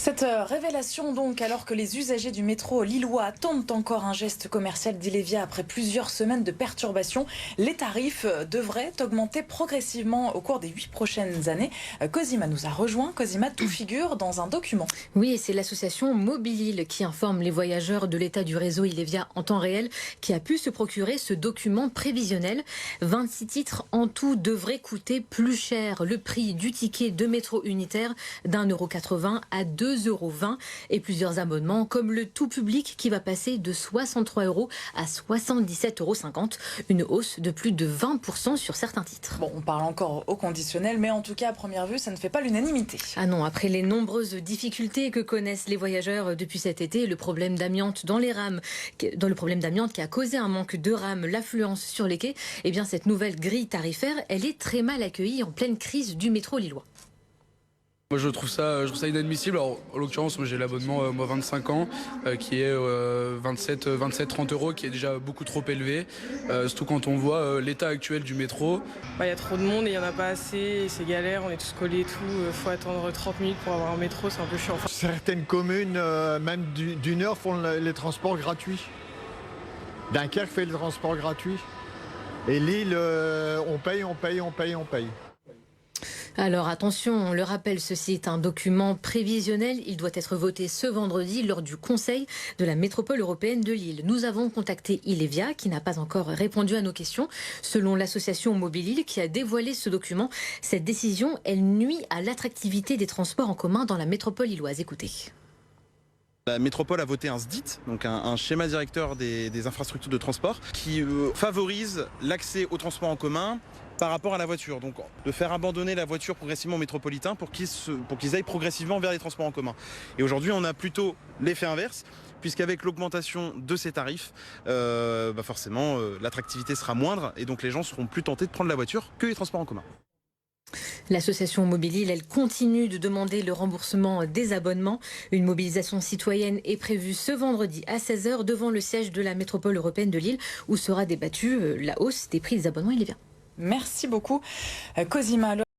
Cette révélation donc, alors que les usagers du métro lillois attendent encore un geste commercial d'Ilevia après plusieurs semaines de perturbations, les tarifs devraient augmenter progressivement au cours des 8 prochaines années. Cosima nous a rejoint. Cosima, tout figure dans un document. Oui, et c'est l'association Mobilil qui informe les voyageurs de l'état du réseau Ilevia en temps réel qui a pu se procurer ce document prévisionnel. 26 titres en tout devraient coûter plus cher. Le prix du ticket de métro unitaire d'1,80 € à 2,20 € et plusieurs abonnements comme le tout public qui va passer de 63 € à 77,50 €. Une hausse de plus de 20% sur certains titres. Bon, on parle encore au conditionnel, mais en tout cas, à première vue, ça ne fait pas l'unanimité. Ah non, après les nombreuses difficultés que connaissent les voyageurs depuis cet été, le problème d'amiante dans les rames, le problème d'amiante qui a causé un manque de rames, l'affluence sur les quais, eh bien cette nouvelle grille tarifaire, elle est très mal accueillie en pleine crise du métro lillois. Moi je trouve ça inadmissible. Alors, en l'occurrence, moi j'ai l'abonnement 25 ans qui est 27-30 €, qui est déjà beaucoup trop élevé. Surtout quand on voit l'état actuel du métro. Il y a trop de monde et il n'y en a pas assez, c'est galère, on est tous collés et tout. Faut attendre 30 minutes pour avoir un métro, c'est un peu chiant. Certaines communes, même d'une heure, font les transports gratuits. Dunkerque fait les transports gratuits. Et Lille, on paye. Alors attention, on le rappelle, ceci est un document prévisionnel. Il doit être voté ce vendredi lors du Conseil de la métropole européenne de Lille. Nous avons contacté Ilevia qui n'a pas encore répondu à nos questions. Selon l'association Mobilil qui a dévoilé ce document, cette décision, elle nuit à l'attractivité des transports en commun dans la métropole lilloise. Écoutez. La métropole a voté un SDIT, donc un schéma directeur des infrastructures de transport, qui favorise l'accès aux transports en commun par rapport à la voiture. Donc de faire abandonner la voiture progressivement aux métropolitains pour qu'ils aillent progressivement vers les transports en commun. Et aujourd'hui, on a plutôt l'effet inverse, puisqu'avec l'augmentation de ces tarifs, forcément, l'attractivité sera moindre et donc les gens seront plus tentés de prendre la voiture que les transports en commun. L'association Mobilil, elle continue de demander le remboursement des abonnements. Une mobilisation citoyenne est prévue ce vendredi à 16 h devant le siège de la métropole européenne de Lille où sera débattue la hausse des prix des abonnements Ilevia. Merci beaucoup, Cosima.